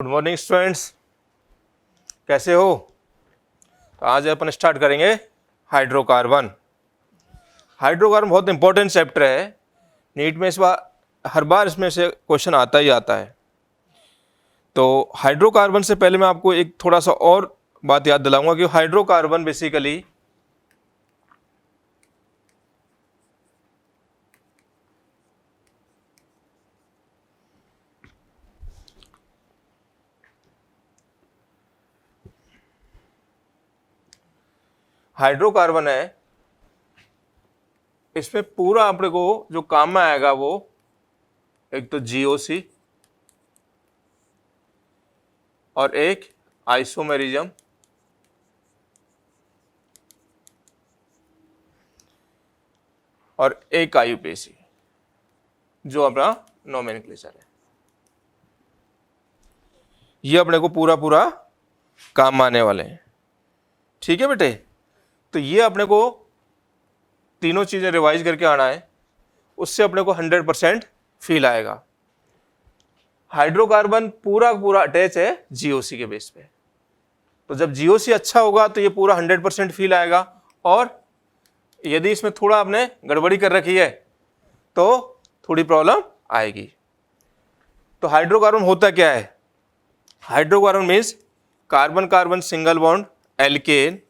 Good morning students, कैसे हो? तो आज अपन स्टार्ट करेंगे हाइड्रोकार्बन। हाइड्रोकार्बन बहुत इंपॉर्टेंट चैप्टर है। नीट में इस बार हर बार इसमें से क्वेश्चन आता ही आता है। तो हाइड्रोकार्बन से पहले मैं आपको एक थोड़ा सा और बात याद दिलाऊंगा कि हाइड्रोकार्बन बेसिकली हाइड्रोकार्बन है, इसमें पूरा अपने को जो काम में आएगा वो एक तो जीओसी और एक आइसोमेरिज्म और एक आईयूपीएसी जो अपना नोमेनक्लेचर है। ये अपने को पूरा पूरा काम आने वाले हैं। ठीक है बेटे, तो ये अपने को तीनों चीजें रिवाइज करके आना है, उससे अपने को 100% फील आएगा। हाइड्रोकार्बन पूरा पूरा अटैच है जीओसी के बेस पे, तो जब जीओसी अच्छा होगा तो ये पूरा 100% फील आएगा। और यदि इसमें थोड़ा आपने गड़बड़ी कर रखी है तो थोड़ी प्रॉब्लम आएगी। तो हाइड्रोकार्बन होता क्या है? Hydrocarbon means carbon carbon single bond alkane,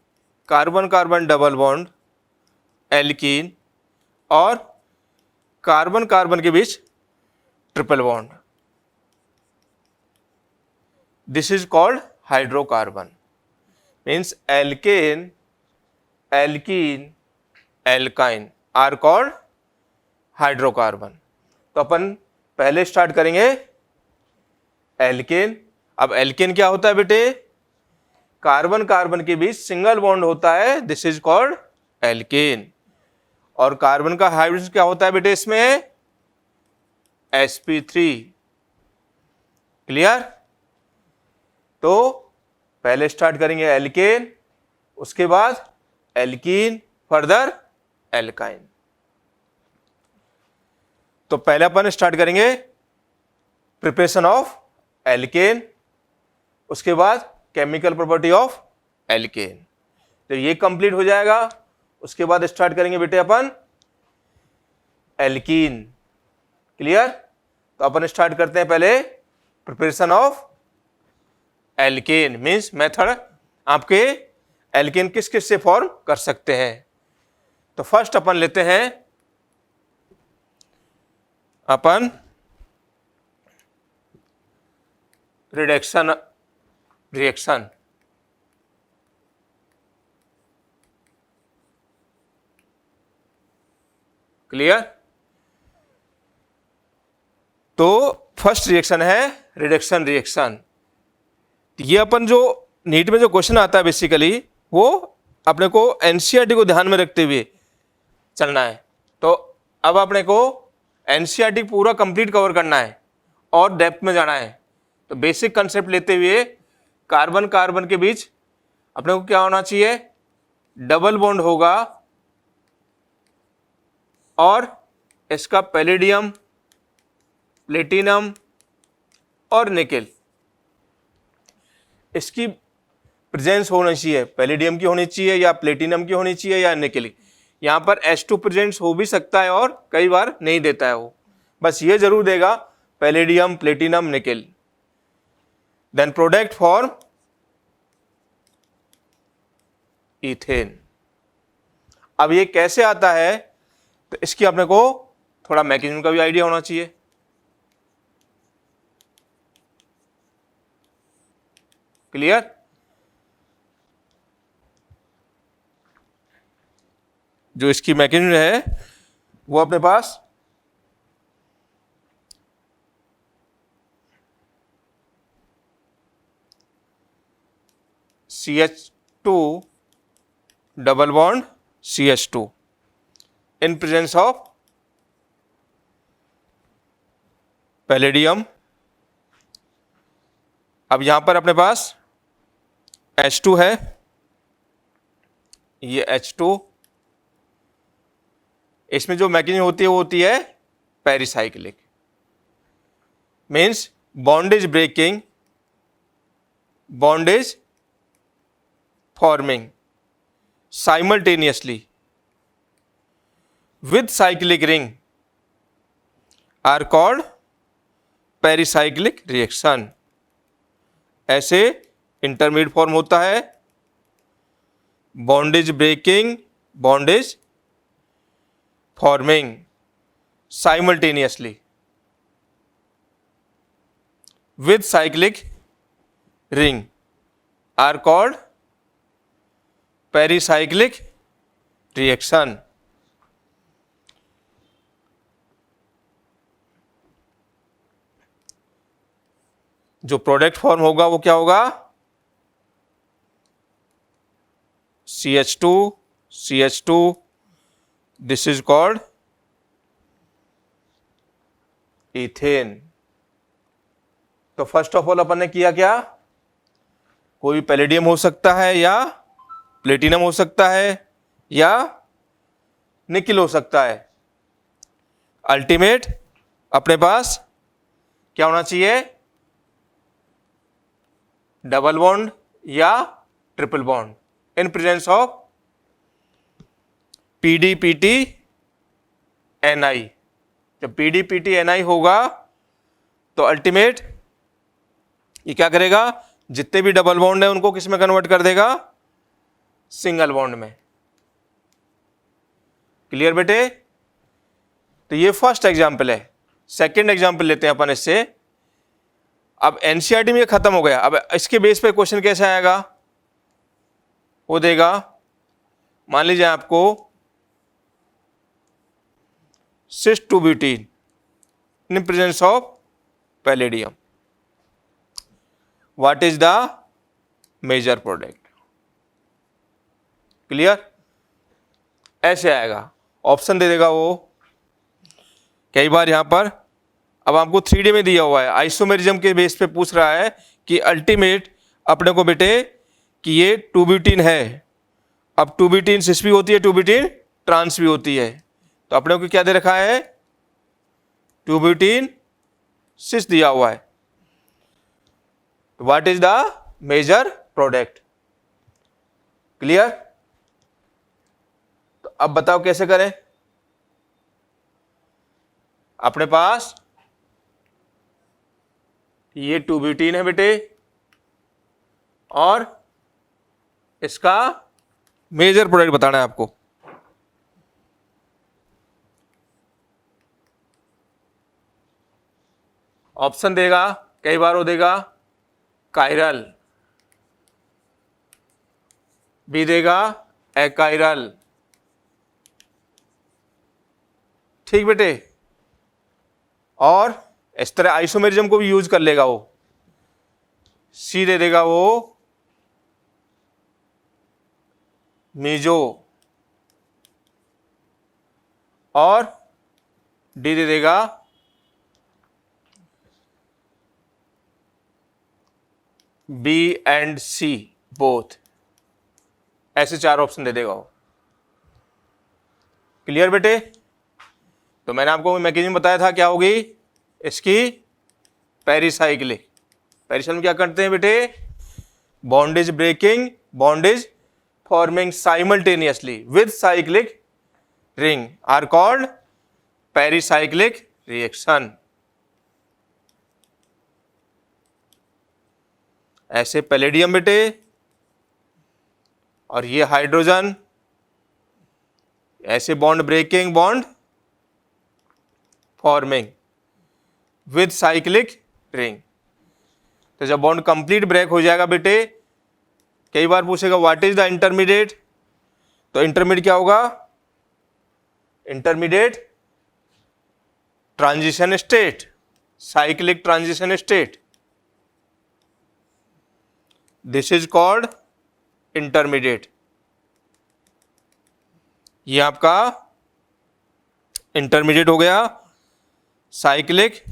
carbon carbon double bond alkene और कार्बन कार्बन के बीच triple bond. This is called hydrocarbon. Means alkane, alkene, alkyne are called hydrocarbon. तो अपन पहले स्टार्ट करेंगे एल्केन। अब एल्केन क्या होता है बेटे? कार्बन कार्बन के बीच सिंगल बॉन्ड होता है, दिस इज कॉल्ड एल्केन। और कार्बन का हाइड्रोजन क्या होता है बेटे इसमें? sp3। क्लियर? तो पहले स्टार्ट करेंगे एल्केन, उसके बाद एल्कीन, फर्दर एल्काइन। तो पहले अपन स्टार्ट करेंगे प्रिपरेशन ऑफ एल्केन, उसके बाद केमिकल प्रॉपर्टी ऑफ एल्केन। तो ये कंप्लीट हो जाएगा, उसके बाद स्टार्ट करेंगे बेटे अपन एल्कीन। क्लियर? तो अपन स्टार्ट करते हैं पहले preparation of alkene. Means method आपके एल्केन किस किस से फॉर्म कर सकते हैं। तो फर्स्ट अपन लेते हैं अपन रिडक्शन रिएक्शन। क्लियर? तो फर्स्ट रिएक्शन है रिडक्शन रिएक्शन। ये अपन जो नीट में जो क्वेश्चन आता है बेसिकली वो अपने को एनसीईआरटी को ध्यान में रखते हुए चलना है। तो अब अपने को एनसीईआरटी पूरा कंप्लीट कवर करना है और डेप्थ में जाना है। तो बेसिक कंसेप्ट लेते हुए कार्बन कार्बन के बीच अपने को क्या होना चाहिए? डबल बॉन्ड होगा और इसका पैलेडियम, प्लेटिनम और निकेल, इसकी प्रेजेंस होनी चाहिए। पैलेडियम की होनी चाहिए या प्लेटिनम की होनी चाहिए या निकेल की। यहाँ पर H2 प्रेजेंस हो भी सकता है और कई बार नहीं देता है वो, बस ये जरूर देगा palladium, platinum, nickel. Then product form ethane. अब ये कैसे आता है तो इसकी अपने को थोड़ा मैकेनिज्म का भी आइडिया होना चाहिए। क्लियर? जो इसकी मैकेनिज्म है वो अपने पास CH2 double bond CH2 in presence of palladium. अब यहां पर अपने पास H2 है, ये H2, इसमें जो मैकेनिज्म होती है वो होती है pericyclic. Means bond is breaking bond is forming simultaneously with cyclic ring are called pericyclic reaction. ऐसे इंटरमीडिएट फॉर्म होता है bond is breaking, bond is forming simultaneously with cyclic ring are called pericyclic reaction। जो प्रोडक्ट फॉर्म होगा वो क्या होगा? CH2 CH2, this is called ethane. तो first of all अपन ने किया क्या? कोई पैलेडियम हो सकता है या प्लेटिनम हो सकता है या निकिल हो सकता है। अल्टीमेट अपने पास क्या होना चाहिए? डबल बॉन्ड या triple bond in presence of PDPT NI। जब PDPT NI होगा तो अल्टीमेट ये क्या करेगा? जितने भी डबल बॉन्ड है उनको किस में कन्वर्ट कर देगा? सिंगल बॉन्ड में। क्लियर बेटे? तो ये फर्स्ट एग्जाम्पल है। सेकंड एग्जाम्पल लेते हैं अपन इससे। अब एनसीईआरटी में ये खत्म हो गया। अब इसके बेस पे क्वेश्चन कैसे आएगा? वो देगा, मान लीजिए आपको cis 2 butene in presence of palladium, what is the major product? Clear? ऐसे आएगा, ऑप्शन दे देगा वो। कई बार यहां पर अब आपको 3D में दिया हुआ है, आइसोमेरिज्म के बेस पे पूछ रहा है कि अल्टीमेट अपने को बेटे कि ये 2 ब्यूटीन है। अब 2 ब्यूटीन सिस भी होती है, 2 ब्यूटीन ट्रांस भी होती है। तो अपने को क्या दे रखा है? 2 ब्यूटीन सिस दिया हुआ है। What is the major product? Clear? तो अब बताओ कैसे करें? अपने पास ये 2 ब्यूटीन है बेटे और इसका मेजर प्रोडक्ट बताना है आपको। ऑप्शन देगा, कई बार वो देगा कायरल, बी देगा एकायरल। ठीक बेटे? और इस तरह आइसोमेरिज्म को भी यूज कर लेगा वो। सी दे देगा वो मीजो और डी दे देगा बी एंड सी बोथ। ऐसे 4 ऑप्शन दे देगा वो। क्लियर बेटे? तो मैंने आपको मैकेनिज्म बताया था क्या होगी इसकी? पेरिसाइक्लिक। पेरिसाइक्लिक में क्या करते हैं बेटे? Bond is breaking, bond is forming simultaneously with cyclic ring are called pericyclic reaction. ऐसे पैलेडियम बेटे और ये हाइड्रोजन, ऐसे bond breaking, bond forming with cyclic ring. तो जब बॉन्ड कंप्लीट ब्रेक हो जाएगा बेटे, कई बार पूछेगा व्हाट इज द इंटरमीडिएट। तो इंटरमीडिएट क्या होगा? Intermediate transition state, cyclic transition state, this is called intermediate. ये आपका इंटरमीडिएट हो गया, साइक्लिक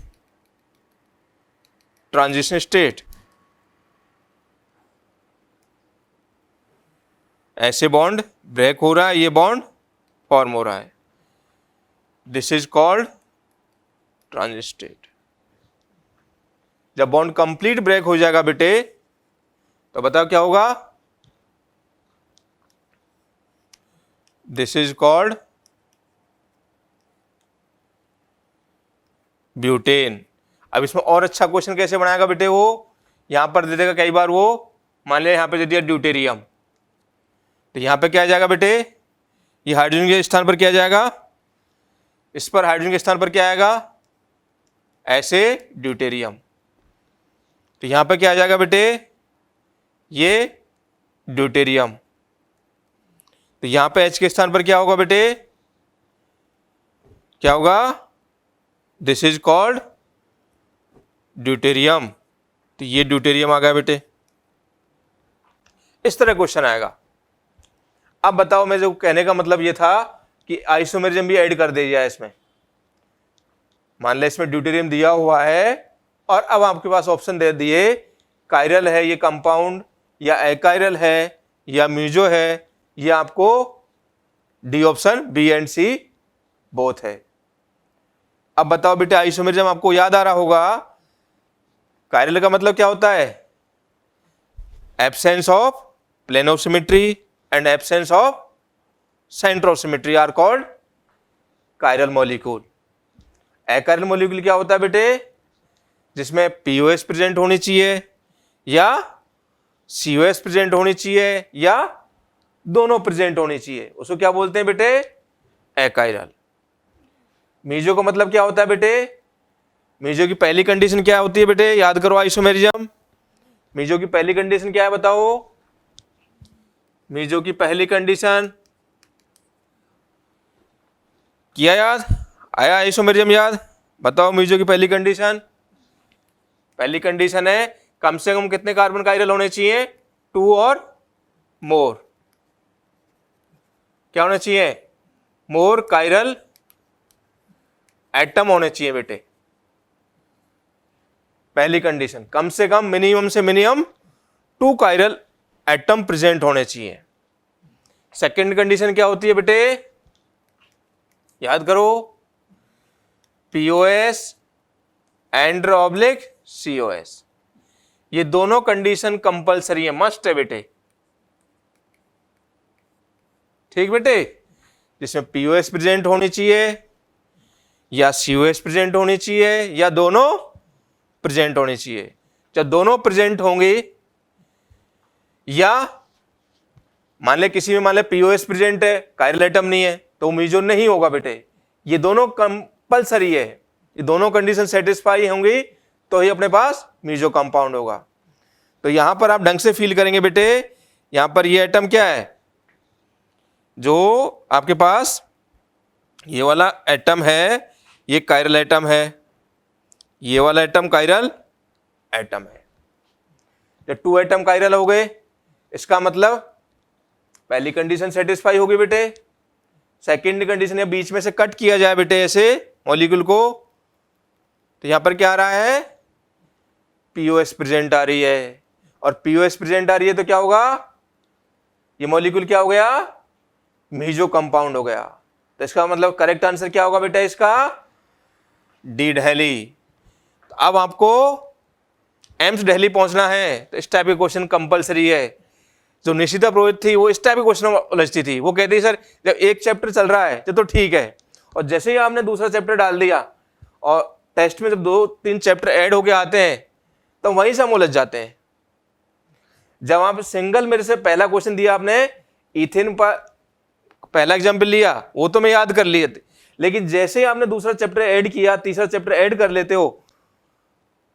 ट्रांजिशन स्टेट। ऐसे बॉन्ड ब्रेक हो रहा है, ये बॉन्ड फॉर्म हो रहा है, this is called transition state. जब बॉन्ड कंप्लीट ब्रेक हो जाएगा बेटे, तो बताओ क्या होगा, दिस इज कॉल्ड ब्यूटेन। अब इसमें और अच्छा क्वेश्चन कैसे बनाएगा बेटे, वो यहां पर दे देगा कई बार, वो मान लिया यहां पे दे दिया ड्यूटेरियम, तो यहां पे क्या आ जाएगा बेटे, ये हाइड्रोजन के स्थान पर क्या आ जाएगा, इस पर हाइड्रोजन के स्थान पर क्या आएगा, ऐसे ड्यूटेरियम। तो यहां पे क्या आ जाएगा बेटे, ये ड्यूटेरियम। तो यहां पे H के स्थान पर क्या होगा बेटे, क्या होगा, दिस इज कॉल्ड ड्यूटेरियम। तो ये ड्यूटेरियम आ गया बेटे। इस तरह क्वेश्चन आएगा। अब बताओ, मैं जो कहने का मतलब ये था कि आइसोमेरिज्म भी ऐड कर दीजिए इसमें। मान ले इसमें ड्यूटेरियम दिया हुआ है और अब आपके पास ऑप्शन दे दिए, कायरल है ये कंपाउंड, या एकायरल है, या म्यूजो है, या आपको D option B and C both है। अब बताओ बेटे, आइसोमेरिज्म आपको याद आ रहा होगा, कायरल का मतलब क्या होता है, absence of plane of symmetry and absence of center of symmetry are called chiral molecule। Achiral molecule क्या होता है बेटे, जिसमें पीओएस प्रेजेंट होनी चाहिए या सीओएस प्रेजेंट होनी चाहिए या दोनों प्रेजेंट होनी चाहिए, उसको क्या बोलते हैं बेटे, अकायरल। मीजो का मतलब क्या होता है बेटे, मीजो की पहली कंडीशन क्या होती है बेटे, याद करो आइसोमेरिज्म। मीजो की पहली कंडीशन क्या है बताओ, मीजो की पहली कंडीशन किया याद, आया आइसोमेरिज्म याद, बताओ मीजो की पहली कंडीशन। पहली कंडीशन है कम से कम कितने कार्बन कायरल होने चाहिए, 2 और मोर। क्या होना चाहिए, मोर कायरल एटम होने चाहिए बेटे। पहली कंडीशन कम से कम, मिनिमम से मिनिमम 2 कायरल एटम प्रेजेंट होने चाहिए। सेकेंड कंडीशन क्या होती है बेटे, याद करो, पीओएस एंड ऑब्लिक सीओएस, ये दोनों कंडीशन कंपलसरी है, मस्ट है बेटे। ठीक बेटे, जिसमें पीओएस प्रेजेंट होनी चाहिए या सीओएस प्रेजेंट होनी चाहिए या दोनों प्रेजेंट होनी चाहिए। जब दोनों प्रेजेंट होंगे, या मान ले किसी में मान ले पीओएस प्रेजेंट है, कायरल एटम नहीं है, तो मीजो नहीं होगा बेटे। ये दोनों कंपलसरी है, ये दोनों कंडीशन सेटिस्फाई होंगी तो ही अपने पास मीजो कंपाउंड होगा। तो यहां पर आप ढंग से फील करेंगे बेटे, यहां पर ये एटम क्या है, जो आपके पास ये वाला एटम है, ये कायरल एटम है, ये वाला एटम कायरल एटम है। जब 2 एटम कायरल हो गए, इसका मतलब पहली कंडीशन सेटिस्फाई होगी बेटे। सेकंड कंडीशन, या बीच में से कट किया जाए बेटे ऐसे मॉलिक्यूल को, तो यहां पर क्या आ रहा है, पीओएस प्रेजेंट आ रही है, और पीओएस प्रेजेंट आ रही है तो क्या होगा, ये मॉलिक्यूल क्या हो गया, मीजो कंपाउंड हो गया। तो इसका मतलब करेक्ट आंसर क्या होगा बेटा इसका, डी दिल्ली। तो अब आपको एम्स दिल्ली पहुंचना है, तो इस टाइप के क्वेश्चन कंपलसरी है। जो निशिता पुरोहित थी वो इस टाइप के क्वेश्चन में उलझती थी, वो कहती सर जब एक चैप्टर चल रहा है तो ठीक है, और जैसे ही आपने दूसरा चैप्टर डाल दिया और टेस्ट में जब 2-3 चैप्टर ऐड होके आते हैं तो वहीं से हम उलझ जाते हैं। जब आप सिंगल, मेरे से पहला क्वेश्चन दिया आपने, इथेन पर पहला एग्जाम्पल लिया, वो तो मैं याद कर लिए थे, लेकिन जैसे ही आपने दूसरा चैप्टर ऐड किया, तीसरा चैप्टर ऐड कर लेते हो,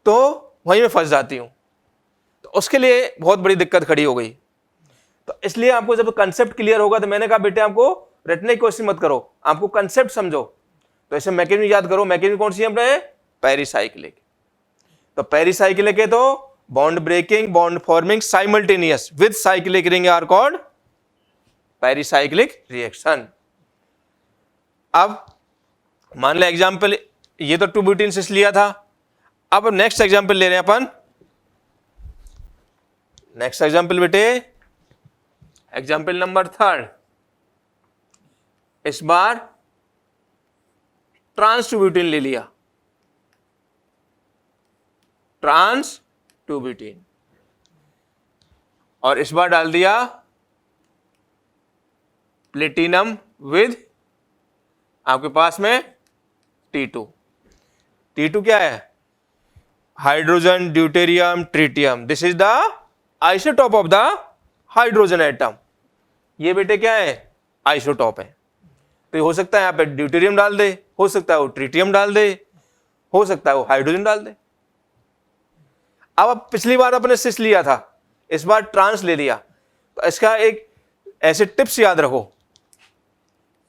तो वहीं में फंस जाती हूं। तो उसके लिए बहुत बड़ी दिक्कत खड़ी हो गई। तो इसलिए आपको जब कंसेप्ट क्लियर होगा, तो मैंने कहा बेटे आपको रटने की कोशिश मत करो, आपको कंसेप्ट समझो। तो ऐसे मैकेनिज्म याद करो। मैकेनिज्म कौन सी है अपने, पेरिसाइक्लिक। तो पेरिसाइक्लिक है तो bond breaking, bond forming simultaneous with cyclic ring are called pericyclic reaction. अब मान ले एग्जाम्पल, ये तो 2 ब्यूटेन से लिया था। अब नेक्स्ट एग्जाम्पल ले रहे हैं अपन। नेक्स्ट एग्जाम्पल बेटे, एग्जाम्पल नंबर 3। इस बार ट्रांस 2 ब्यूटेन ले लिया, ट्रांस 2 ब्यूटेन। और इस बार डाल दिया प्लेटिनम विद आपके पास में T2। T2 क्या है? Hydrogen, deuterium, tritium. This is the isotope of the hydrogen atom. ये बेटे क्या है? आइसोटॉप है। तो ये हो सकता है यहाँ पे ड्यूटेरियम डाल दे, हो सकता है वो ट्रिटियम डाल दे, हो सकता है वो हाइड्रोजन डाल दे। अब पिछली बार अपने सिस लिया था, इस बार ट्रांस ले लिया, तो इसका एक ऐसे टिप्स याद रखो।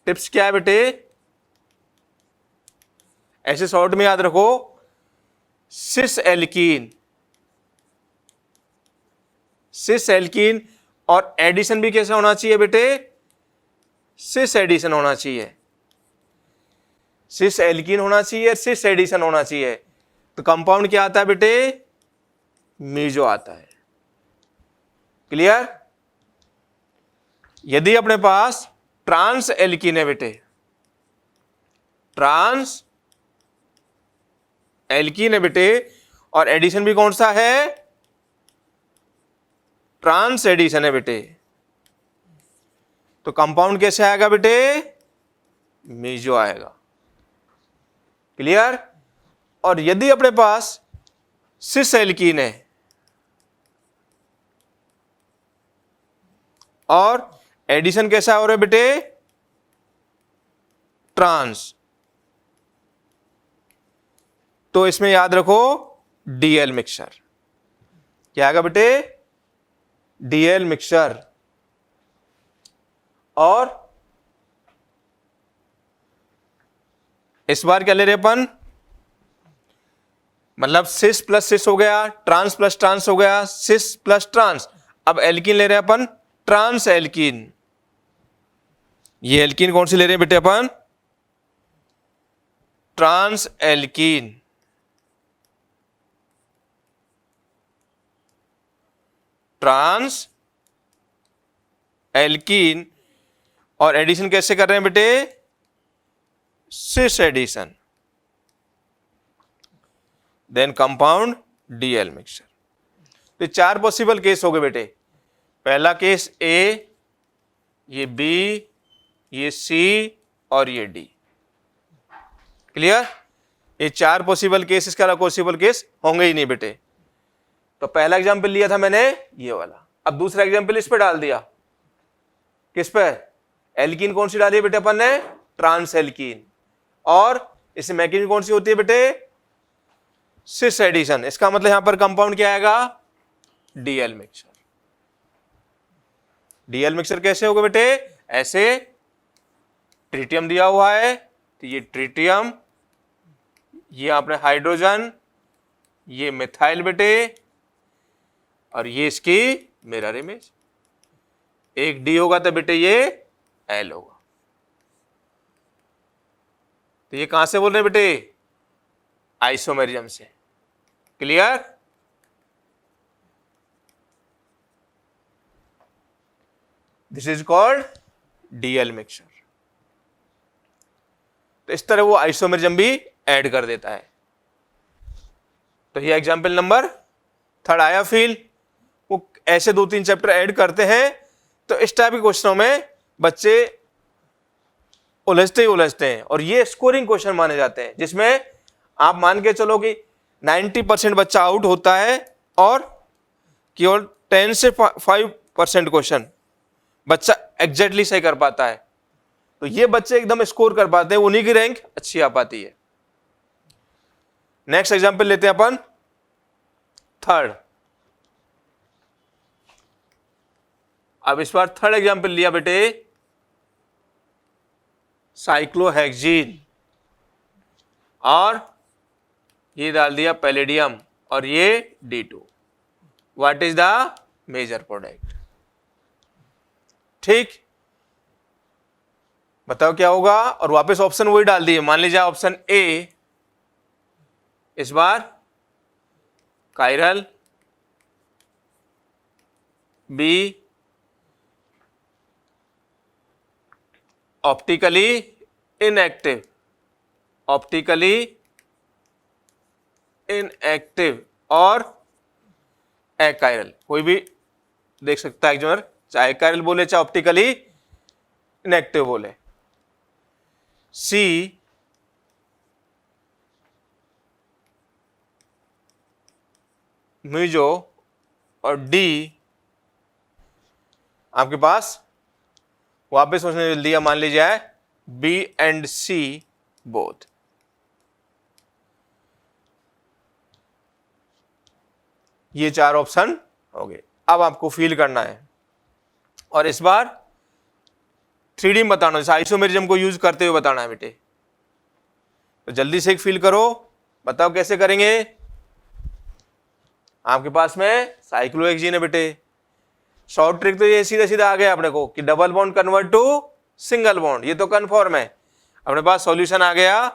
टिप्स क्या है बेटे? ऐसे शॉर्ट में याद रखो, सिस एल्कीन, सिस एल्कीन, और एडिशन भी कैसा होना चाहिए बेटे? सिस एडिशन होना चाहिए। सिस एल्कीन होना चाहिए, सिस एडिशन होना चाहिए। तो कंपाउंड क्या आता है बेटे? मीजो आता है। क्लियर? यदि अपने पास ट्रांस एल्कीन है बेटे, ट्रांस एल्कीन है बेटे, और एडिशन भी कौन सा है? ट्रांस एडिशन है बेटे, तो कंपाउंड कैसे आएगा बेटे? मीजो आएगा। क्लियर? और यदि अपने पास सिस एल्कीन है और एडिशन कैसा हो रहा है बेटे? ट्रांस, तो इसमें याद रखो डीएल मिक्सचर। क्या आएगा बेटे? DL mixture. और इस बार क्या ले रहे अपन? मतलब सिस प्लस सिस हो गया, ट्रांस प्लस ट्रांस हो गया, सिस प्लस ट्रांस। अब एल्कीन ले रहे हैं अपन, ट्रांस एल्कीन। ये एल्कीन कौन सी ले रहे हैं बेटे अपन? Trans alkene. ट्रांस एल्कीन, और एडिशन कैसे कर रहे हैं बेटे? Cis addition. Then compound DL mixture. तो चार पॉसिबल केस हो गए बेटे। पहला केस ए, ये बी, ये सी, और ये डी। क्लियर? ये चार पॉसिबल केस, इसका पॉसिबल केस होंगे ही नहीं बेटे। तो पहला एग्जांपल लिया था मैंने ये वाला, अब दूसरा एग्जांपल इस पे डाल दिया। किस पे? एल्कीन कौन सी डाली है बेटे अपन ने? Trans alkene. और इसमें मैकेनिज्म कौन सी होती है बेटे? Cis addition. इसका मतलब यहां पर कंपाउंड क्या आएगा? DL mixture. डीएल मिक्सचर कैसे होगा बेटे? ऐसे ट्रिटियम दिया हुआ है, तो ये ट्रिटियम, ये आपने हाइड्रोजन, ये मिथाइल बेटे, और ये इसकी मिरर इमेज। एक डी होगा तो बेटे ये एल होगा। तो ये कहां से बोल रहे हैं बेटे? आइसोमेरिज्म से। Clear? This is called DL mixture. तो इस तरह वो आइसोमेरिज्म भी ऐड कर देता है। तो ये एग्जाम्पल नंबर थर्ड आया। फील वो ऐसे दो तीन चैप्टर ऐड करते हैं, तो इस टाइप के क्वेश्चनों में बच्चे उलझते ही उलझते हैं, और ये स्कोरिंग क्वेश्चन माने जाते हैं, जिसमें आप मान के चलो कि 90% बच्चा आउट होता है और केवल 10 से 5% क्वेश्चन बच्चा एग्जैक्टली सही कर पाता है। तो ये बच्चे एकदम स्कोर कर पाते हैं, उन्हीं की रैंक अच्छी आ पाती है। नेक्स्ट एग्जांपल लेते हैं अपन थर्ड। अब इस बार थर्ड एग्जांपल लिया बेटे साइक्लोहेक्सीन, और ये डाल दिया पैलेडियम, और ये D2। What is the major product? ठीक, बताओ क्या होगा? और वापस ऑप्शन वही डाल दिए। मान लीजिए ऑप्शन ए, इस बार chiral, B optically inactive, optically inactive, और एकायरल। कोई भी देख सकता है एग्जामिनर, चाहे कायरल बोले चाहे ऑप्टिकली इनएक्टिव बोले। सी म्यूजो और डी आपके पास वापस सोचने जल्दी, मान लीजिए बी एंड सी बोथ। ये 4 ऑप्शन हो गए। अब आपको फील करना है और इस बार 3D में बताना है, आइसोमेरिज्म को यूज करते हुए बताना है बेटे। तो जल्दी से एक फील करो, बताओ कैसे करेंगे। आपके पास में साइक्लोहेक्सीन है बेटे। शॉर्ट ट्रिक तो ये सीधा सीधा आ गया अपने को कि double bond convert to single bond, ये तो कन्फर्म है। अपने पास सॉल्यूशन आ गया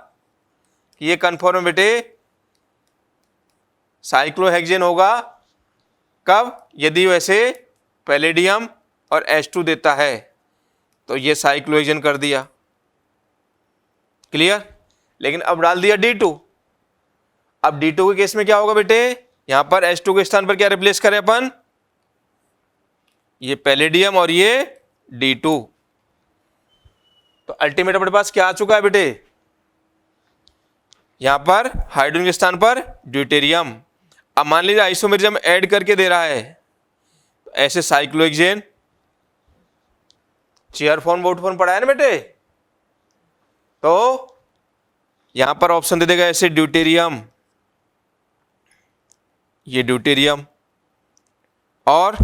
कि ये कन्फर्म है बेटे, साइक्लोहेक्सेन होगा कब, यदि वैसे पैलेडियम और H2 देता है तो ये साइक्लोहेक्सेन कर दिया, क्लियर। लेकिन अब डाल दिया D2। अब D2 के केस में क्या होगा बेटे, यहां पर H2 के स्थान पर क्या रिप्लेस करें अपन, ये पैलेडियम और ये D2। तो अल्टीमेट अपने पास क्या आ चुका है बेटे, यहां पर हाइड्रोजन के स्थान पर ड्यूटेरियम। अब मान लीजिए आइसोमेरिज्म ऐड करके दे रहा है, तो ऐसे cyclohexane, chair form boat form पढ़ा है ना बेटे, तो यहां पर ऑप्शन दे देगा ऐसे ड्यूटेरियम, ये ड्यूटेरियम, और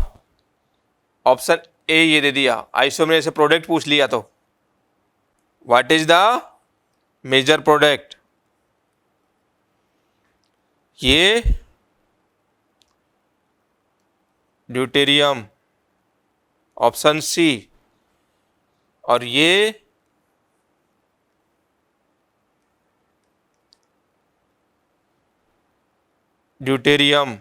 ऑप्शन ए ये दे दिया। आइसोमेर से प्रोडक्ट पूछ लिया तो what is the major product, ये ड्यूटेरियम ऑप्शन सी, और ये ड्यूटेरियम।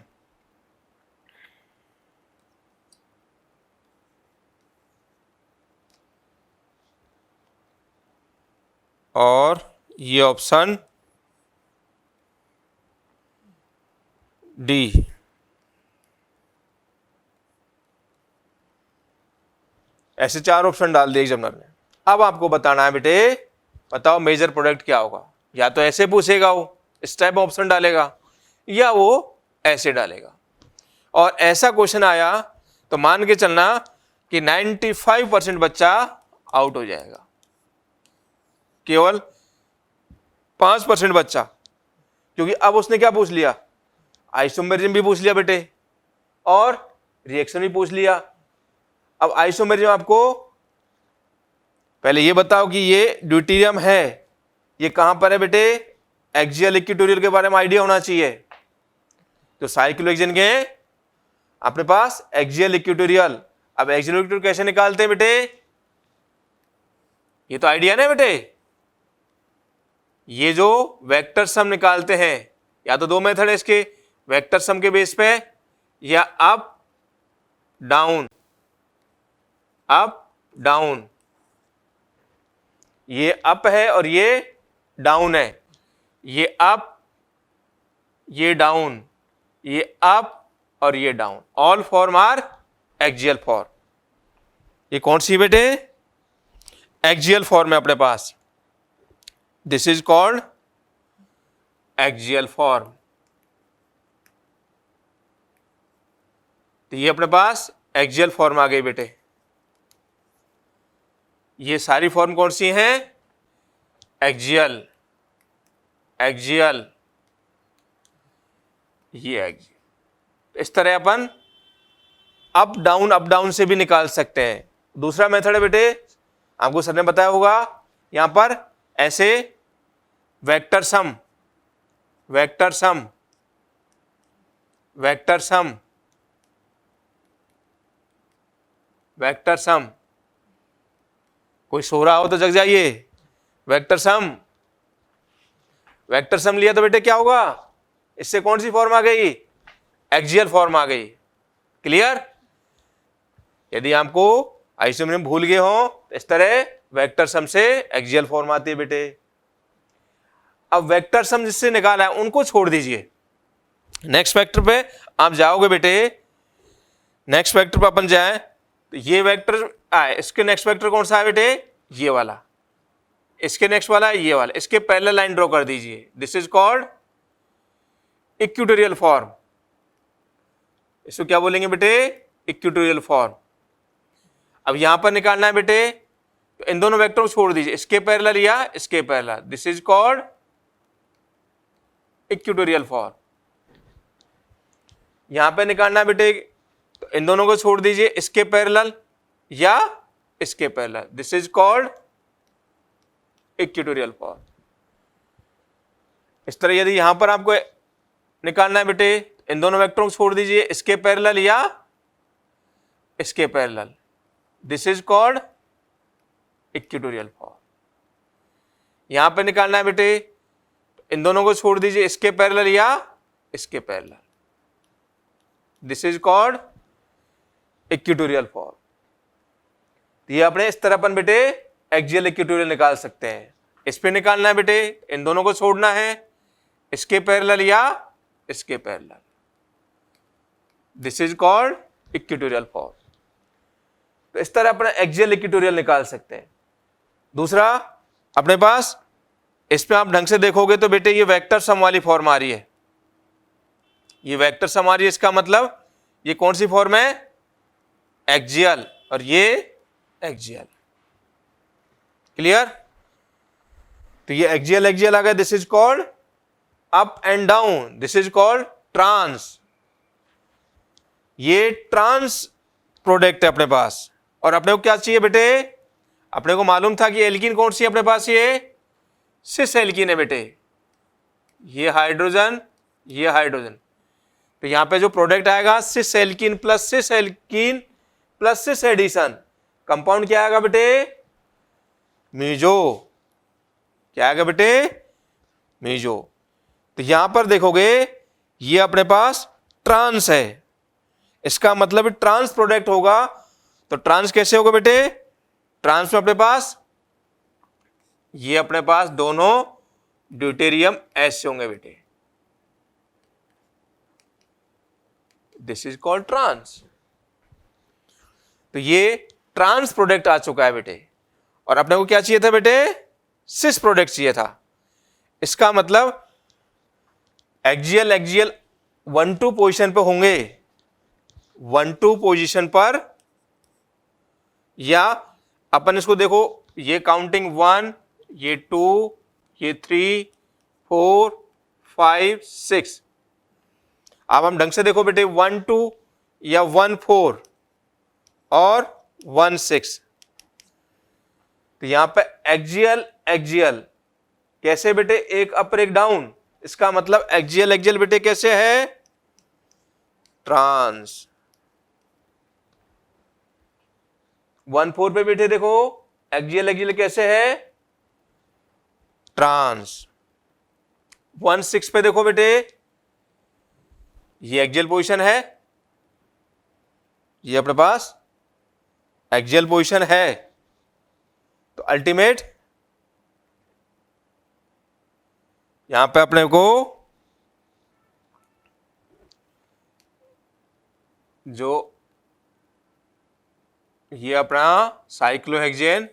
और ये ऑप्शन डी। ऐसे 4 ऑप्शन डाल दिए एग्जामिनर ने। अब आपको बताना है बेटे, बताओ मेजर प्रोडक्ट क्या होगा। या तो ऐसे पूछेगा वो, इस टाइप ऑप्शन डालेगा, या वो ऐसे डालेगा। और ऐसा क्वेश्चन आया तो मान के चलना कि 95% बच्चा आउट हो जाएगा, केवल 5% बच्चा, क्योंकि अब उसने क्या पूछ लिया, आइसोमेरिज्म भी पूछ लिया बेटे और रिएक्शन भी पूछ लिया। अब आइसोमेरिज्म आपको पहले ये बताओ कि ये ड्यूटेरियम है, ये कहां पर है बेटे, एक्सियल इक्वेटोरियल के बारे में आइडिया होना चाहिए। तो साइक्लोहेक्सेन के अपने पास एक्सियल इक्वेटोरियल। अब एक्सियल इक्वेटोरियल कैसे निकालते हैं बेटे, ये तो आइडिया ना बेटे। ये जो वेक्टर सम निकालते हैं, या तो 2 मेथड है इसके, वेक्टर सम के बेस पे या अप डाउन, अप डाउन। ये अप है और ये डाउन है, ये अप ये डाउन, ये अप और ये down, all form are axial form. ये कौन सी बेटे, एक्सियल फॉर्म है अपने पास, this is called axial form. तो ये अपने पास एक्सियल फॉर्म आ गई बेटे। ये सारी फॉर्म कौन सी हैं, एक्सियल, एक्सियल, ये एक्सियल। इस तरह अपन अप डाउन से भी निकाल सकते हैं। दूसरा मेथड है बेटे, आपको सर ने बताया होगा, यहां पर ऐसे vector sum, vector sum, vector sum, vector sum. कोई सो रहा हो तो जग जाइए। वेक्टर सम, वेक्टर सम लिया तो बेटे क्या होगा, इससे कौन सी फॉर्म आ गई, एक्सियल फॉर्म आ गई, क्लियर। यदि आपको आइसोमेरिज्म भूल गए हो तो इस तरह वेक्टर सम से एक्सियल फॉर्म आती है बेटे। अब वेक्टर सम जिससे निकाला है उनको छोड़ दीजिए, नेक्स्ट वेक्टर पे आप जाओगे बेटे, नेक्स्ट वेक्टर पर अपन जाए तो ये वेक्टर आए, इसके नेक्स्ट वेक्टर कौन सा है बेटे, ये वाला, इसके नेक्स्ट वाला है ये वाला, इसके पैरेलल लाइन ड्रॉ कर दीजिए, this is called equatorial form. इसको क्या बोलेंगे बेटे, इक्वेटोरियल फॉर्म। अब यहां पर निकालना है बेटे, तो इन दोनों वेक्टर को छोड़ दीजिए, इसके पैरेलल या इसके parallel, this is called equatorial form. यहां पे निकालना है बेटे, तो इन दोनों को छोड़ दीजिए, इसके पैरेलल या इसके parallel, this is called equatorial form. इस तरह यदि यहां पर आपको निकालना है बेटे, इन दोनों वेक्टरों को छोड़ दीजिए, इसके पैरेलल या इसके parallel, this is called equatorial form. यहां पे निकालना है बेटे, इन दोनों को छोड़ दीजिए, इसके पैरेलल या इसके parallel, this is called equatorial form. ये अपने इस तरह अपन बेटे एक्सियल इक्वेटोरियल निकाल सकते हैं। इस पे निकालना है बेटे, इन दोनों को छोड़ना है, इसके पैरेलल या इसके parallel, this is called equatorial form. तो इस तरह अपना एक्सियल इक्वेटोरियल निकाल सकते हैं। दूसरा अपने पास, इसमें आप ढंग से देखोगे तो बेटे ये वेक्टर सम वाली फॉर्म आ रही है, ये वेक्टर सम आ रही है, इसका मतलब ये कौन सी फॉर्म है, एक्सियल, और ये एक्सियल। क्लियर? तो ये एक्सियल एक्सियल आ गया, this is called up and down, this is called trans. ये ट्रांस प्रोडक्ट है अपने पास। और अपने को क्या चाहिए बेटे, अपने को मालूम था कि एल्कीन कौन सी है अपने पास, ये सिस एल्कीन है बेटे, ये हाइड्रोजन, ये हाइड्रोजन। तो यहां पे जो प्रोडक्ट आएगा cis alkene plus cis addition, compound क्या आएगा बेटे, मीजो। क्या आएगा बेटे, मीजो। तो यहां पर देखोगे ये अपने पास ट्रांस है, इसका मतलब ट्रांस प्रोडक्ट होगा। तो ट्रांस कैसे होगा बेटे, ट्रांस में अपने पास ये अपने पास दोनों ड्यूटेरियम ऐसे होंगे बेटे, दिस इज कॉल्ड ट्रांस। तो ये ट्रांस प्रोडक्ट आ चुका है बेटे। और अपने को क्या चाहिए था बेटे, सिस प्रोडक्ट चाहिए था। इसका मतलब एक्सियल एक्सियल 1-2 पोजीशन पे होंगे, 1-2 पोजीशन पर, या अपन इसको देखो, ये काउंटिंग 1, ये 2, ये 3, 4, 5, 6। अब हम ढंग से देखो बेटे, 1-2 या 1-4 और 1-6। तो यहां पे एक्सियल एक्सियल कैसे बेटे, एक अपर एक डाउन, इसका मतलब एक्सियल एक्सियल बेटे कैसे है, ट्रांस। 1-4 पे बेटे देखो एक्सियल एक्सियल कैसे है, ट्रांस। 1-6 पे देखो बेटे ये एक्सियल पोजीशन है, ये अपने पास एक्सियल पोजीशन है। तो अल्टीमेट यहां पे अपने को जो ये अपना साइक्लोहेक्सेन,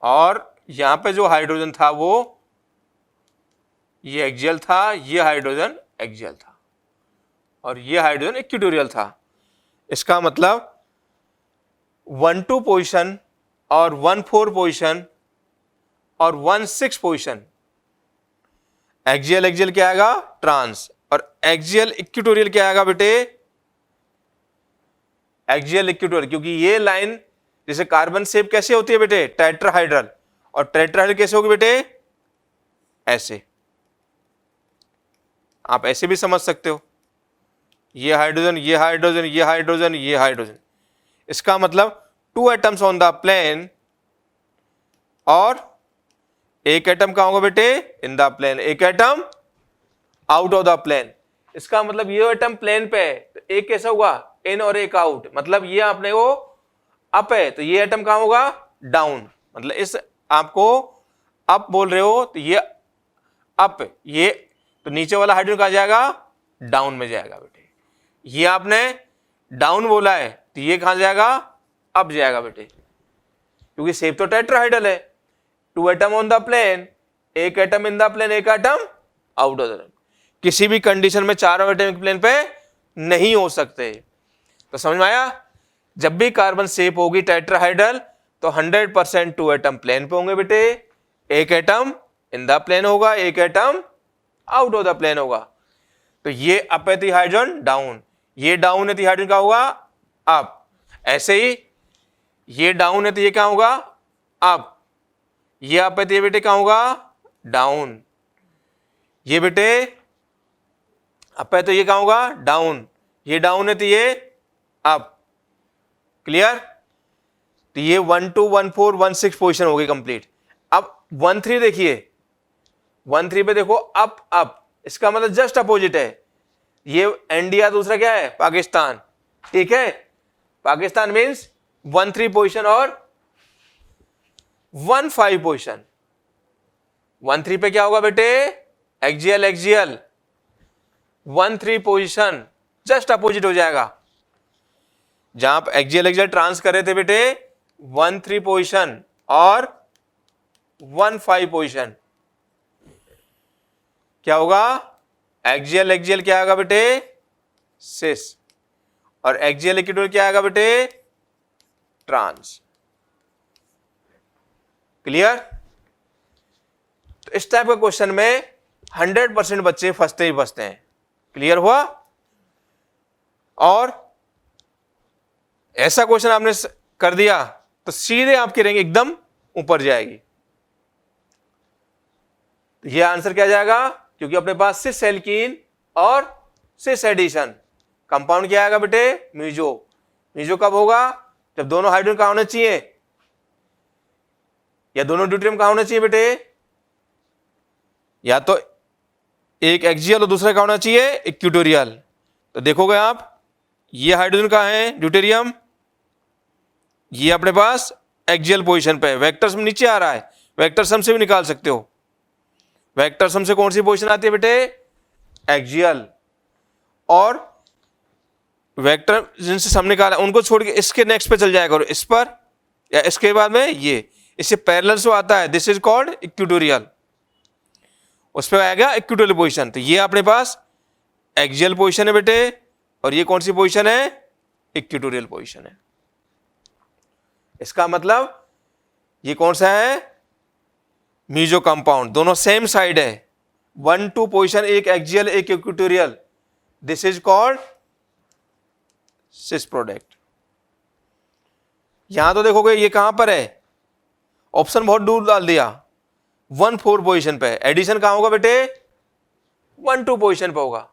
और यहां पे जो हाइड्रोजन था वो ये एक्सियल था, ये हाइड्रोजन एक्सियल था, और ये हाइड्रोजन इक्वेटोरियल था। इसका मतलब 1-2 पोजीशन और 1-4 पोजीशन और 1-6 पोजीशन एक्सियल एक्सियल क्या आएगा, ट्रांस। और एक्सियल इक्वेटोरियल क्या आएगा बेटे, एक्सियल इक्वेटोरियल। क्योंकि ये लाइन जैसे कार्बन शेप कैसे होती है बेटे, टेट्राहाइड्रल, और टेट्राहाइड्रल कैसे होगी बेटे, ऐसे। आप ऐसे भी समझ सकते हो, ये हाइड्रोजन, ये हाइड्रोजन, ये हाइड्रोजन, ये हाइड्रोजन। इसका मतलब 2 एटम्स ऑन द प्लेन, और एक एटम कहां होगा बेटे, इन द प्लेन, एक atom out of the plane. इसका मतलब ये एटम प्लेन पे है, तो एक कैसा होगा, इन, और एक आउट। मतलब ये अपने को अप है, तो ये एटम कहां होगा, डाउन। मतलब इस आपको अप बोल रहे हो तो ये अप, ये तो नीचे वाला हाइड्रोजन कहां जाएगा, डाउन में जाएगा बेटे। ये आपने डाउन बोला है तो ये कहां जाएगा, अप जाएगा बेटे, क्योंकि शेप तो टेट्राहाइडल है। 2 एटम ऑन द प्लेन, एक एटम इन द प्लेन, एक atom out of the plane. किसी भी कंडीशन में चारों एटम एक प्लेन पे नहीं हो सकते। तो समझ में आया, जब भी कार्बन शेप होगी टेट्राहाइडल तो 100% 2 एटम प्लेन पे होंगे बेटे, एक एटम इन द प्लेन होगा, एक atom out of the plane होगा। तो ये अप है तो हाइड्रोजन डाउन, ये डाउन है तो हाइड्रोजन का होगा अप। ऐसे ही ये डाउन है तो ये क्या होगा, अप। ये अप है तो ये बेटे क्या होगा, डाउन। ये बेटे अप है तो ये क्या होगा, डाउन। ये डाउन है तो ये अप। क्लियर। तो ये 1 2 1 4 1 6 पोजिशन हो गई कंप्लीट। अब 1 3 देखिए, 1 3 पे देखो अप अप, इसका मतलब जस्ट अपोजिट है। ये इंडिया, दूसरा क्या है, पाकिस्तान। ठीक है, पाकिस्तान मीन्स 1 3 पोजिशन और 1 5 पोजिशन। 1 3 पे क्या होगा बेटे, axial axial. 1 3 position just opposite हो जाएगा। जहां आप एक्सियल एक्सियल ट्रांस कर रहे थे बेटे, 1 3 पोजिशन और 1 5 पोजिशन क्या होगा, एक्सियल एक्सियल क्या आएगा बेटे, सिस, और एक्सियल इक्वेटोरियल क्या आएगा बेटे, ट्रांस। क्लियर। तो इस टाइप का क्वेश्चन में 100% बच्चे फंसते ही फंसते हैं। क्लियर हुआ। और ऐसा क्वेश्चन आपने कर दिया तो सीधे आपकी रैंक एकदम ऊपर जाएगी। तो ये आंसर क्या जाएगा, क्योंकि अपने पास सिस एल्कीन और सिस एडिशन, कंपाउंड क्या आएगा बेटे, मीजो। मीजो कब होगा, जब दोनों हाइड्रोजन कहां होने चाहिए, या दोनों ड्यूटेरियम कहां होने चाहिए बेटे, या तो एक एक्सियल और दूसरा कहां होना चाहिए, इक्वेटोरियल। तो देखोगे आप, ये हाइड्रोजन कहां है, ड्यूटेरियम, ये अपने पास एक्सियल पोजीशन पे है। वेक्टर सम नीचे आ रहा है, वेक्टर सम से भी निकाल सकते हो। वेक्टर सम से कौन सी पोजीशन आती है बेटे, एक्सियल। और वेक्टर जिनसे सम निकाला उनको छोड़ के इसके नेक्स्ट पे चल जाएगा, और इस पर या इसके बाद में ये इससे पैरेलल से आता है, दिस इज कॉल्ड इक्वेटोरियल। उस पर आएगा इक्वेटोरियल पोजीशन। तो ये अपने पास एक्सियल पोजीशन है बेटे, और ये कौन सी पोजीशन है, इक्वेटोरियल पोजीशन है। इसका मतलब ये कौन सा है, मीजो कंपाउंड, दोनों सेम साइड है, 1 2 पोजीशन, एक एक्सियल एक equatorial, this is called cis product. यहां तो देखोगे ये कहां पर है, ऑप्शन बहुत दूर डाल दिया, 1 4 पोजीशन पे। एडिशन कहां होगा बेटे, 1 2 पोजीशन पे होगा।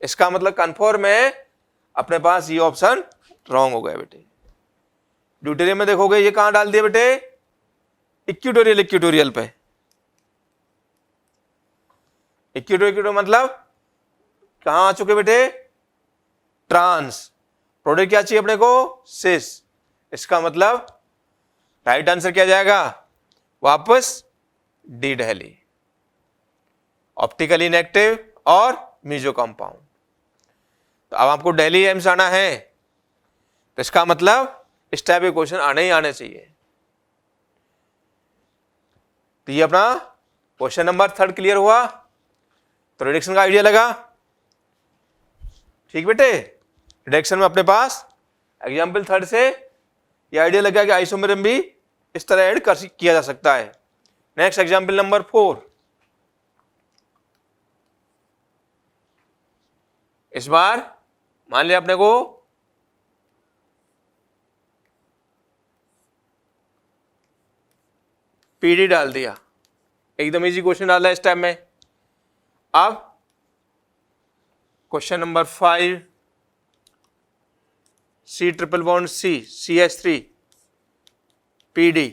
इसका मतलब कन्फर्म है अपने पास ये ऑप्शन रॉन्ग हो गया बेटे। ड्यूटेरियम में देखोगे ये कहां डाल दिया बेटे, इक्वेटोरियल इक्वेटोरियल पे। इक्वेटोरियल मतलब कहां आ चुके बेटे, ट्रांस। प्रोडक्ट क्या चाहिए अपने को, सिस। इसका मतलब राइट आंसर क्या जाएगा, वापस डी डेली, ऑप्टिकली इनएक्टिव और मीजो कंपाउंड। तो अब आपको डेली एम्स आना है, तो इसका मतलब इस टाइप के क्वेश्चन आने ही आने चाहिए। तो ये अपना क्वेश्चन नंबर 3 क्लियर हुआ। तो रिडक्शन का आइडिया लगा, ठीक बेटे। रिडक्शन में अपने पास एग्जाम्पल 3 से ये आइडिया लगा कि आइसोमेरिज्म भी इस तरह ऐड किया जा सकता है। Next example number 4। इस बार मान लिया अपने को पीडी डाल दिया, एकदम इजी क्वेश्चन डाला है इस टाइम में। अब question number 5, C triple bond C CH3 PD।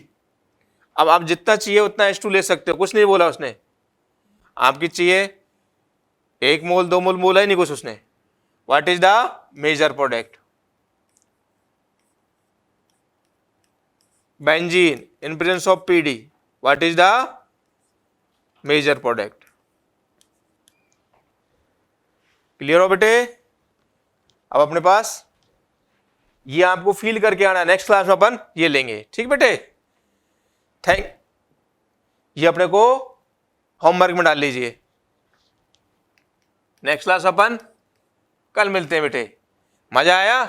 अब आप जितना चाहिए उतना H2 ले सकते हो, कुछ नहीं बोला उसने। आपकी चाहिए 1 मोल 2 मोल, बोला ही नहीं कुछ उसने। What is the major product, benzene in presence of PD, what is the major product. Clear हो बेटे? अब अपने पास ये आपको फील करके आना है, नेक्स्ट क्लास में अपन ये लेंगे, ठीक बेटे? ये अपने को होमवर्क में डाल लीजिए। नेक्स्ट क्लास अपन कल मिलते हैं बेटे। मजा आया?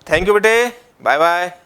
थैंक यू बेटे, बाय बाय।